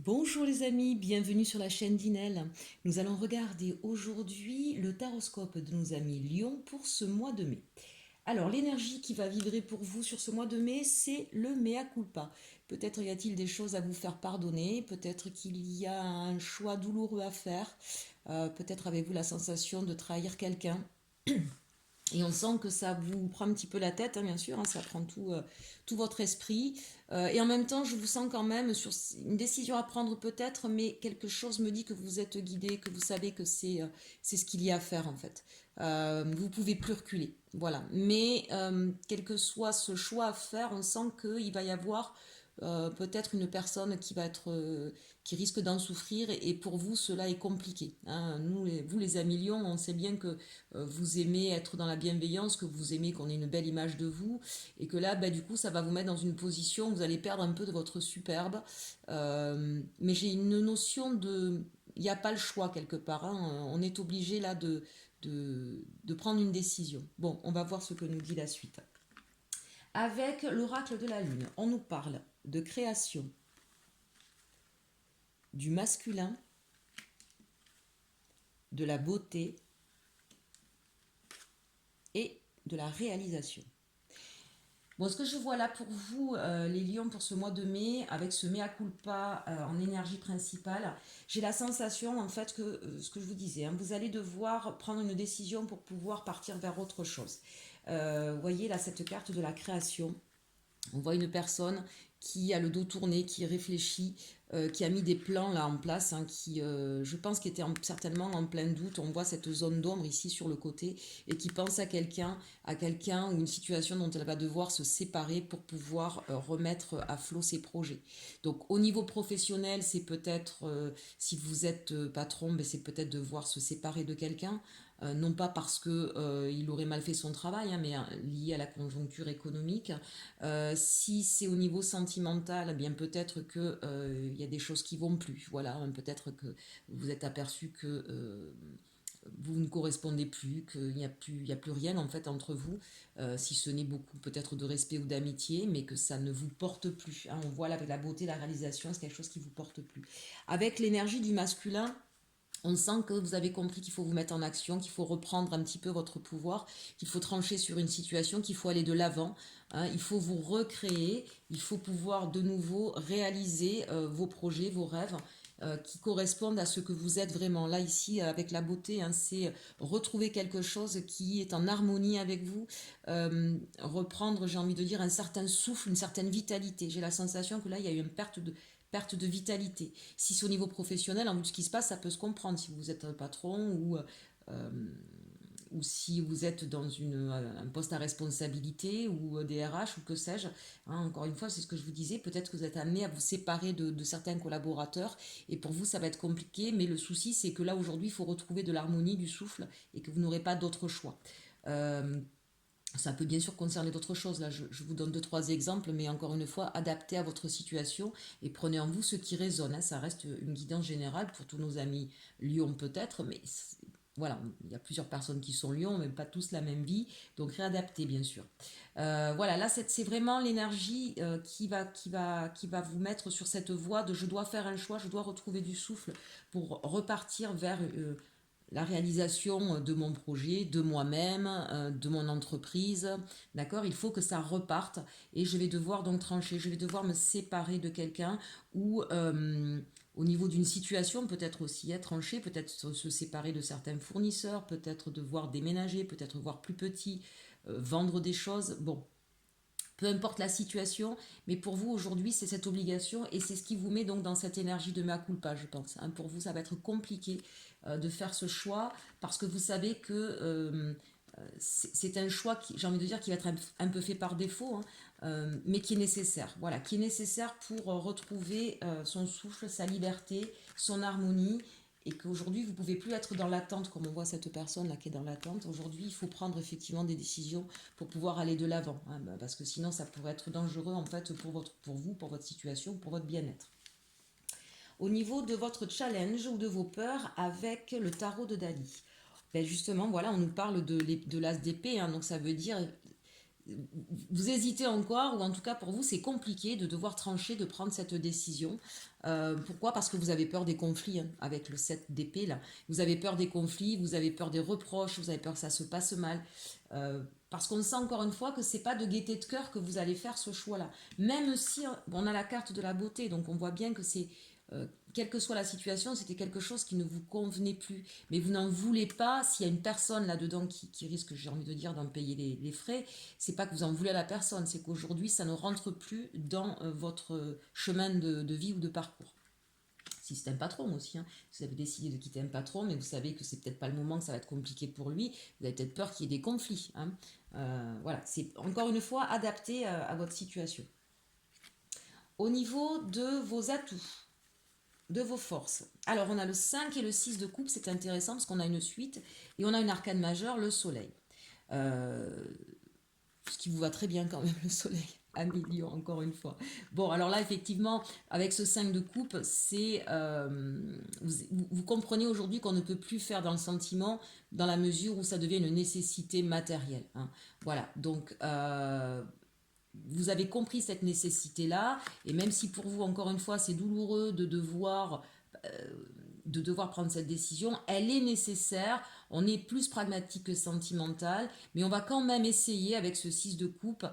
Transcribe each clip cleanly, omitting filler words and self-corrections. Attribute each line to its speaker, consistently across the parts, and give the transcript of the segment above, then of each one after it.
Speaker 1: Bonjour les amis, bienvenue sur la chaîne d'Inel. Nous allons regarder aujourd'hui le taroscope de nos amis Lion pour ce mois de mai. Alors l'énergie qui va vibrer pour vous sur ce mois de mai, c'est le mea culpa. Peut-être y a-t-il des choses à vous faire pardonner, peut-être qu'il y a un choix douloureux à faire, peut-être avez-vous la sensation de trahir quelqu'un. Et on sent que ça vous prend un petit peu la tête, hein, bien sûr, hein, ça prend tout votre esprit. Et en même temps, je vous sens quand même sur une décision à prendre peut-être, mais quelque chose me dit que vous êtes guidé, que vous savez que c'est ce qu'il y a à faire en fait. Vous pouvez plus reculer, voilà. Mais quel que soit ce choix à faire, on sent qu'il va y avoir peut-être une personne qui risque d'en souffrir et pour vous cela est compliqué, hein. Vous les amis lions, on sait bien que vous aimez être dans la bienveillance, que vous aimez qu'on ait une belle image de vous et que là du coup ça va vous mettre dans une position où vous allez perdre un peu de votre superbe. Mais j'ai une notion de il n'y a pas le choix quelque part, hein. On est obligé là de prendre une décision. Bon, on va voir ce que nous dit la suite. Avec l'oracle de la lune, on nous parle de création, du masculin, de la beauté et de la réalisation. Bon, ce que je vois là pour vous, les lions, pour ce mois de mai, avec ce mea culpa en énergie principale, j'ai la sensation, en fait, que ce que je vous disais, hein, vous allez devoir prendre une décision pour pouvoir partir vers autre chose. Vous voyez là, cette carte de la création. On voit une personne qui a le dos tourné, qui réfléchit, qui a mis des plans là en place, hein, qui, je pense, qui était certainement en plein doute. On voit cette zone d'ombre ici sur le côté et qui pense à quelqu'un ou une situation dont elle va devoir se séparer pour pouvoir remettre à flot ses projets. Donc au niveau professionnel, c'est peut-être, si vous êtes patron, ben, c'est peut-être devoir se séparer de quelqu'un. Non pas parce que il aurait mal fait son travail, hein, mais lié à la conjoncture économique. Si c'est au niveau sentimental, eh bien peut-être que il y a des choses qui vont plus. Voilà, hein, peut-être que vous êtes aperçu que vous ne correspondez plus, il y a plus rien en fait entre vous, si ce n'est beaucoup peut-être de respect ou d'amitié, mais que ça ne vous porte plus, hein. On voit là, avec la beauté, la réalisation, c'est quelque chose qui vous porte plus. Avec l'énergie du masculin, on sent que vous avez compris qu'il faut vous mettre en action, qu'il faut reprendre un petit peu votre pouvoir, qu'il faut trancher sur une situation, qu'il faut aller de l'avant, hein. Il faut vous recréer, il faut pouvoir de nouveau réaliser vos projets, vos rêves qui correspondent à ce que vous êtes vraiment. Là, ici, avec la beauté, hein, c'est retrouver quelque chose qui est en harmonie avec vous, reprendre, j'ai envie de dire, un certain souffle, une certaine vitalité. J'ai la sensation que là, il y a eu une perte de vitalité. Si c'est au niveau professionnel, en vue de ce qui se passe, ça peut se comprendre. Si vous êtes un patron euh, ou si vous êtes dans un poste à responsabilité ou des RH ou que sais-je, hein, encore une fois, c'est ce que je vous disais, peut-être que vous êtes amené à vous séparer de certains collaborateurs et pour vous, ça va être compliqué, mais le souci, c'est que là, aujourd'hui, il faut retrouver de l'harmonie, du souffle et que vous n'aurez pas d'autre choix. Euh, Ça peut bien sûr concerner d'autres choses. Là, je vous donne deux, trois exemples, mais encore une fois, adaptez à votre situation et prenez en vous ce qui résonne, hein. Ça reste une guidance générale pour tous nos amis Lyon peut-être, mais voilà, il y a plusieurs personnes qui sont Lyon, mais pas tous la même vie, donc réadaptez bien sûr. Voilà, là c'est vraiment l'énergie qui va vous mettre sur cette voie de je dois faire un choix, je dois retrouver du souffle pour repartir vers la réalisation de mon projet, de moi-même, de mon entreprise. D'accord? Il faut que ça reparte et je vais devoir donc trancher, je vais devoir me séparer de quelqu'un ou au niveau d'une situation, peut-être aussi être tranché, peut-être se séparer de certains fournisseurs, peut-être devoir déménager, peut-être voir plus petit, vendre des choses. Bon, peu importe la situation, mais pour vous aujourd'hui c'est cette obligation et c'est ce qui vous met donc dans cette énergie de mea culpa, je pense, hein. Pour vous ça va être compliqué de faire ce choix parce que vous savez que c'est un choix qui, j'ai envie de dire, qui va être un peu fait par défaut, hein, mais qui est nécessaire. Voilà, qui est nécessaire pour retrouver son souffle, sa liberté, son harmonie. Et qu'aujourd'hui, vous ne pouvez plus être dans l'attente, comme on voit cette personne-là qui est dans l'attente. Aujourd'hui, il faut prendre effectivement des décisions pour pouvoir aller de l'avant, hein, parce que sinon, ça pourrait être dangereux en fait pour vous, pour votre situation, pour votre bien-être. Au niveau de votre challenge ou de vos peurs avec le tarot de Dali. Ben justement, voilà, on nous parle de l'as d'épée, hein, donc ça veut dire vous hésitez encore, ou en tout cas pour vous c'est compliqué de devoir trancher, de prendre cette décision. Pourquoi? Parce que vous avez peur des conflits, hein, avec le 7 d'épée là. Vous avez peur des conflits, vous avez peur des reproches, vous avez peur que ça se passe mal. Parce qu'on sent encore une fois que c'est pas de gaieté de cœur que vous allez faire ce choix-là. Même si on a la carte de la beauté, donc on voit bien que c'est, quelle que soit la situation, c'était quelque chose qui ne vous convenait plus. Mais vous n'en voulez pas. S'il y a une personne là-dedans qui risque, j'ai envie de dire, d'en payer les frais, c'est pas que vous en voulez à la personne, c'est qu'aujourd'hui, ça ne rentre plus dans votre chemin de vie ou de parcours. Si c'est un patron aussi, hein. Vous avez décidé de quitter un patron, mais vous savez que c'est peut-être pas le moment, que ça va être compliqué pour lui, vous avez peut-être peur qu'il y ait des conflits, hein. Voilà, c'est encore une fois adapté à votre situation. Au niveau de vos atouts, de vos forces. Alors, on a le 5 et le 6 de coupe, c'est intéressant parce qu'on a une suite et on a une arcane majeure, le soleil. Euh, Ce qui vous va très bien quand même, le soleil. Amélion, encore une fois. Bon, alors là, effectivement, avec ce 5 de coupe, c'est vous comprenez aujourd'hui qu'on ne peut plus faire dans le sentiment dans la mesure où ça devient une nécessité matérielle, hein. Voilà, donc vous avez compris cette nécessité-là, et même si pour vous, encore une fois, c'est douloureux euh, de devoir prendre cette décision, elle est nécessaire. On est plus pragmatique que sentimental, mais on va quand même essayer avec ce 6 de coupe,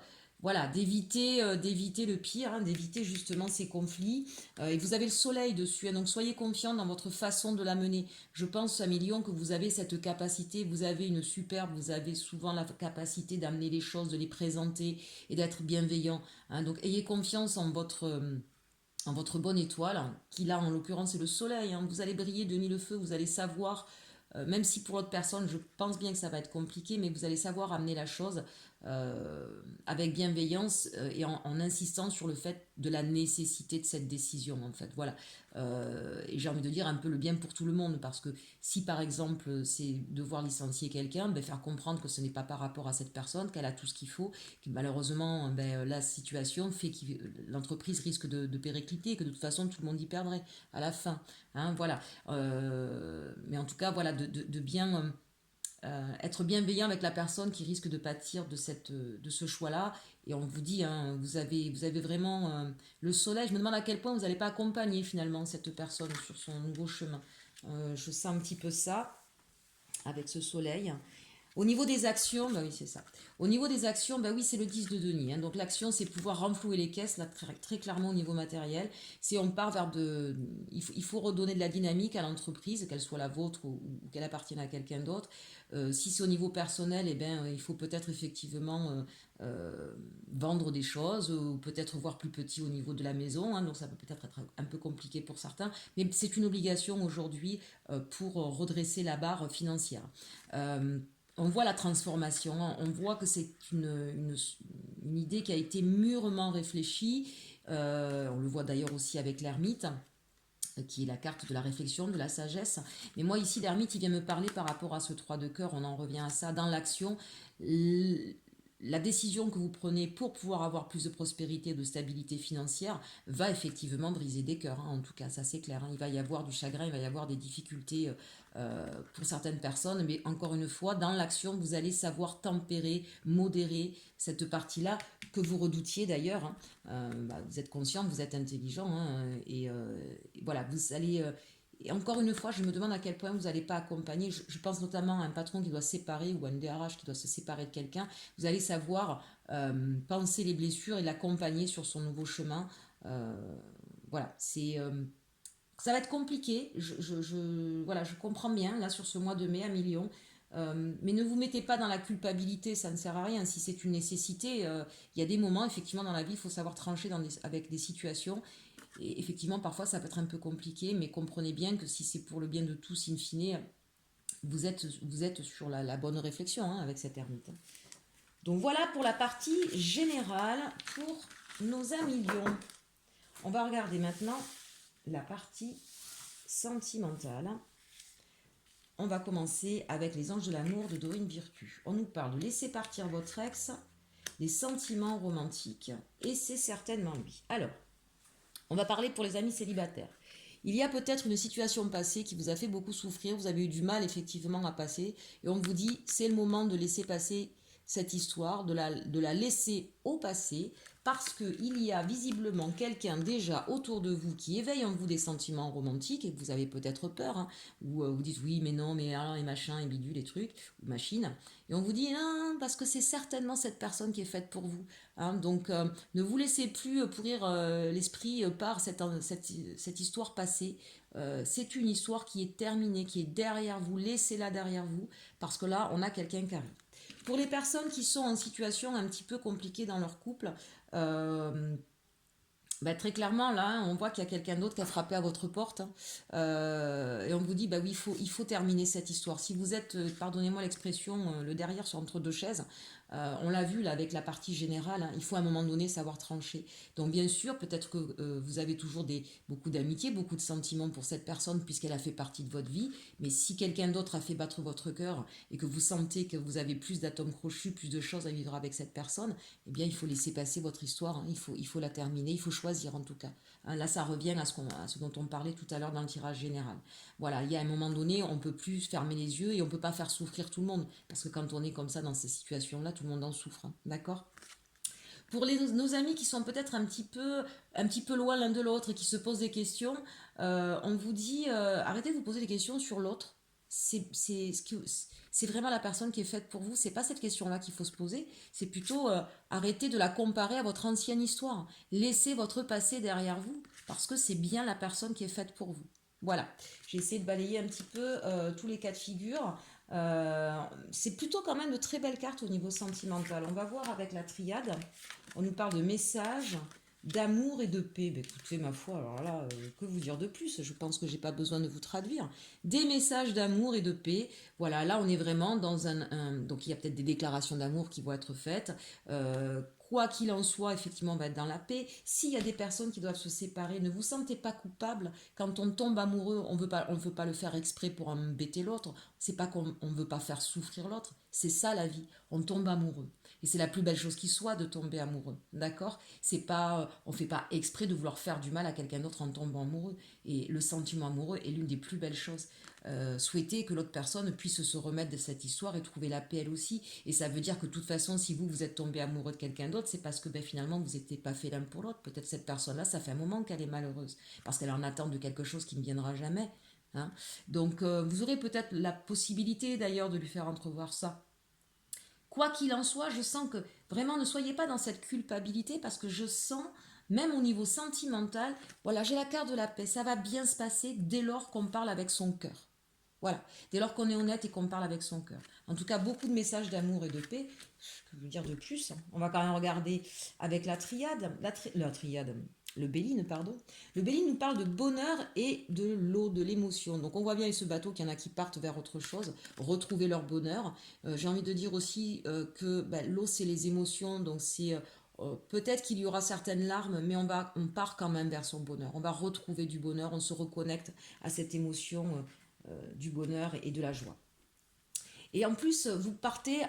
Speaker 1: voilà, d'éviter le pire, hein, d'éviter justement ces conflits. Et vous avez le soleil dessus, hein, donc soyez confiant dans votre façon de la mener. Je pense, Amélion, que vous avez cette capacité, vous avez une superbe, vous avez souvent la capacité d'amener les choses, de les présenter et d'être bienveillant, hein. Donc ayez confiance en votre bonne étoile, hein, qui là en l'occurrence c'est le soleil, hein. Vous allez briller de mille feux, vous allez savoir, même si pour l'autre personne je pense bien que ça va être compliqué, mais vous allez savoir amener la chose avec bienveillance, et en insistant sur le fait de la nécessité de cette décision en fait. Voilà. Et j'ai envie de dire un peu le bien pour tout le monde, parce que si par exemple c'est devoir licencier quelqu'un, ben, faire comprendre que ce n'est pas par rapport à cette personne, qu'elle a tout ce qu'il faut, que malheureusement ben, la situation fait que l'entreprise risque de péricliter, que de toute façon tout le monde y perdrait à la fin, hein, voilà. Mais en tout cas voilà, de bien être bienveillant avec la personne qui risque de pâtir de ce choix-là. Et on vous dit, hein, vous avez vraiment le soleil. Je me demande à quel point vous n'allez pas accompagner finalement cette personne sur son nouveau chemin. Je sens un petit peu ça avec ce soleil. Au niveau des actions, bah oui, c'est ça. Au niveau des actions, bah oui, c'est le 10 de denier, hein. Donc l'action, c'est pouvoir renflouer les caisses, là, très clairement au niveau matériel. C'est on part vers de. Il faut redonner de la dynamique à l'entreprise, qu'elle soit la vôtre ou qu'elle appartienne à quelqu'un d'autre. Si c'est au niveau personnel, eh ben, il faut peut-être effectivement vendre des choses, ou peut-être voir plus petit au niveau de la maison, hein. Donc ça peut peut-être être un peu compliqué pour certains, mais c'est une obligation aujourd'hui pour redresser la barre financière. Euh, on voit la transformation, hein. On voit que c'est une idée qui a été mûrement réfléchie. On le voit d'ailleurs aussi avec l'ermite, qui est la carte de la réflexion, de la sagesse. Mais moi ici, l'ermite, il vient me parler par rapport à ce 3 de cœur, on en revient à ça, dans l'action. La décision que vous prenez pour pouvoir avoir plus de prospérité, de stabilité financière, va effectivement briser des cœurs, hein. En tout cas, ça c'est clair, hein. Il va y avoir du chagrin, il va y avoir des difficultés pour certaines personnes, mais encore une fois, dans l'action, vous allez savoir tempérer, modérer cette partie-là que vous redoutiez d'ailleurs, hein. Bah, vous êtes conscient, vous êtes intelligent, hein, et voilà, vous allez... et encore une fois, je me demande à quel point vous n'allez pas accompagner. Je pense notamment à un patron qui doit se séparer, ou à une DRH qui doit se séparer de quelqu'un. Vous allez savoir penser les blessures et l'accompagner sur son nouveau chemin. Euh, voilà, ça va être compliqué. Voilà, je comprends bien là sur ce mois de mai à Million. Mais ne vous mettez pas dans la culpabilité, ça ne sert à rien. Si c'est une nécessité, il y a des moments, effectivement, dans la vie, il faut savoir trancher avec des situations. Et effectivement, parfois, ça peut être un peu compliqué, mais comprenez bien que si c'est pour le bien de tous, in fine, vous êtes sur la bonne réflexion, hein, avec cette ermite. Donc voilà pour la partie générale pour nos amis lions. On va regarder maintenant la partie sentimentale. On va commencer avec les anges de l'amour de Dorine Virtue. On nous parle de laisser partir votre ex, des sentiments romantiques, et c'est certainement lui. Alors, on va parler pour les amis célibataires. Il y a peut-être une situation passée qui vous a fait beaucoup souffrir, vous avez eu du mal effectivement à passer, et on vous dit c'est le moment de laisser passer cette histoire, de la laisser au passé, parce qu'il y a visiblement quelqu'un déjà autour de vous qui éveille en vous des sentiments romantiques et que vous avez peut-être peur, hein, ou vous dites oui mais non mais alors et machin et bidule les trucs ou machine, et on vous dit non parce que c'est certainement cette personne qui est faite pour vous, hein. Donc ne vous laissez plus pourrir l'esprit par cette histoire passée. C'est une histoire qui est terminée, qui est derrière vous, laissez-la derrière vous, parce que là on a quelqu'un qui arrive. Pour les personnes qui sont en situation un petit peu compliquée dans leur couple, euh, bah, très clairement, là, hein, on voit qu'il y a quelqu'un d'autre qui a frappé à votre porte, hein. Et on vous dit, bah oui, il faut terminer cette histoire. Si vous êtes, pardonnez-moi l'expression, le derrière sur entre deux chaises, on l'a vu là avec la partie générale, hein, il faut à un moment donné savoir trancher. Donc bien sûr, peut-être que vous avez toujours beaucoup d'amitié, beaucoup de sentiments pour cette personne puisqu'elle a fait partie de votre vie, mais si quelqu'un d'autre a fait battre votre cœur et que vous sentez que vous avez plus d'atomes crochus, plus de choses à vivre avec cette personne, eh bien il faut laisser passer votre histoire, hein. Il faut la terminer, il faut choisir en tout cas, hein. Là ça revient à ce dont on parlait tout à l'heure dans le tirage général. Voilà, il y a un moment donné, on ne peut plus fermer les yeux et on ne peut pas faire souffrir tout le monde, parce que quand on est comme ça dans ces situations-là, tout le monde en souffre, hein. D'accord? Pour nos amis qui sont peut-être un petit peu loin l'un de l'autre et qui se posent des questions, on vous dit arrêtez de vous poser des questions sur l'autre. C'est vraiment la personne qui est faite pour vous. C'est pas cette question-là qu'il faut se poser. C'est plutôt arrêter de la comparer à votre ancienne histoire. Laissez votre passé derrière vous parce que c'est bien la personne qui est faite pour vous. Voilà. J'ai essayé de balayer un petit peu tous les cas de figure. C'est plutôt quand même de très belles cartes au niveau sentimental. On va voir avec la triade. On nous parle de messages, d'amour et de paix. Ben, écoutez, ma foi, alors là, que vous dire de plus? Je pense que j'ai pas besoin de vous traduire. Des messages d'amour et de paix. Voilà, là, on est vraiment dans donc, il y a peut-être des déclarations d'amour qui vont être faites. Quoi qu'il en soit, effectivement, on va être dans la paix. S'il y a des personnes qui doivent se séparer, ne vous sentez pas coupable. Quand on tombe amoureux, on veut pas le faire exprès pour embêter l'autre. C'est pas qu'on ne veut pas faire souffrir l'autre. C'est ça la vie. On tombe amoureux. Et c'est la plus belle chose qui soit de tomber amoureux. D'accord? C'est pas, on fait pas exprès de vouloir faire du mal à quelqu'un d'autre en tombant amoureux. Et le sentiment amoureux est l'une des plus belles choses. Souhaiter que l'autre personne puisse se remettre de cette histoire et trouver la paix elle aussi. Et ça veut dire que de toute façon, si vous êtes tombé amoureux de quelqu'un d'autre, c'est parce que ben, finalement, vous n'étiez pas fait l'un pour l'autre. Peut-être cette personne-là, ça fait un moment qu'elle est malheureuse. Parce qu'elle est en attente de quelque chose qui ne viendra jamais. Hein. Donc, vous aurez peut-être la possibilité d'ailleurs de lui faire entrevoir ça. Quoi qu'il en soit, je sens que vraiment ne soyez pas dans cette culpabilité parce que je sens, même au niveau sentimental, voilà, j'ai la carte de la paix, ça va bien se passer dès lors qu'on parle avec son cœur. Voilà, dès lors qu'on est honnête et qu'on parle avec son cœur. En tout cas, beaucoup de messages d'amour et de paix. Que je veux dire de plus, hein. On va quand même regarder avec la triade, la triade, le Béline, pardon. Le Béline nous parle de bonheur et de l'eau, de l'émotion. Donc on voit bien avec ce bateau qu'il y en a qui partent vers autre chose, retrouver leur bonheur. J'ai envie de dire aussi que ben, l'eau, c'est les émotions, donc c'est peut-être qu'il y aura certaines larmes, mais on part quand même vers son bonheur. On va retrouver du bonheur, on se reconnecte à cette émotion du bonheur et de la joie. Et en plus, vous partez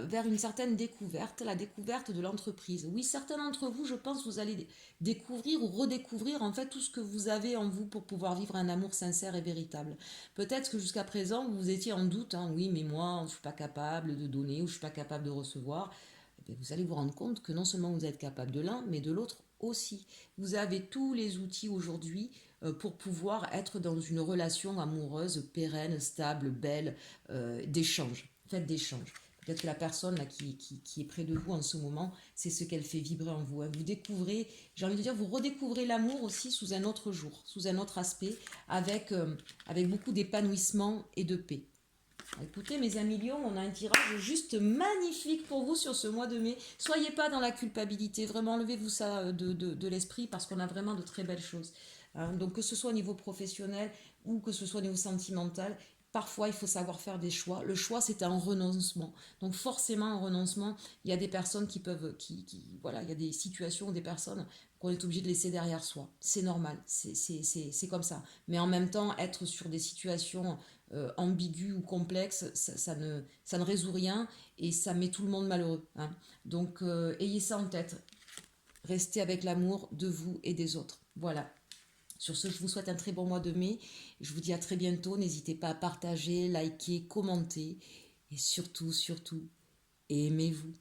Speaker 1: vers une certaine découverte, la découverte de l'entreprise. Oui, certains d'entre vous, je pense, vous allez découvrir ou redécouvrir en fait tout ce que vous avez en vous pour pouvoir vivre un amour sincère et véritable. Peut-être que jusqu'à présent, vous étiez en doute, hein, oui, mais moi, je ne suis pas capable de donner ou je ne suis pas capable de recevoir. Eh bien, vous allez vous rendre compte que non seulement vous êtes capable de l'un, mais de l'autre aussi. Vous avez tous les outils aujourd'hui pour pouvoir être dans une relation amoureuse, pérenne, stable, belle, d'échange. Faites d'échange. Peut-être que la personne là, qui est près de vous en ce moment, c'est ce qu'elle fait vibrer en vous, hein. Vous découvrez, j'ai envie de dire, vous redécouvrez l'amour aussi sous un autre jour, sous un autre aspect, avec beaucoup d'épanouissement et de paix. Écoutez mes amis Lions, on a un tirage juste magnifique pour vous sur ce mois de mai. Soyez pas dans la culpabilité, vraiment enlevez-vous ça de l'esprit parce qu'on a vraiment de très belles choses. Hein. Donc que ce soit au niveau professionnel ou que ce soit au niveau sentimental, parfois il faut savoir faire des choix. Le choix c'est un renoncement. Donc forcément un renoncement, il y a des personnes qui peuvent, voilà, il y a des situations, des personnes qu'on est obligé de laisser derrière soi. C'est normal, c'est comme ça. Mais en même temps, être sur des situations ambigu ou complexe, ça ne résout rien et ça met tout le monde malheureux. Hein. Donc ayez ça en tête. Restez avec l'amour de vous et des autres. Voilà. Sur ce, je vous souhaite un très bon mois de mai. Je vous dis à très bientôt. N'hésitez pas à partager, liker, commenter et surtout, surtout, et aimez-vous.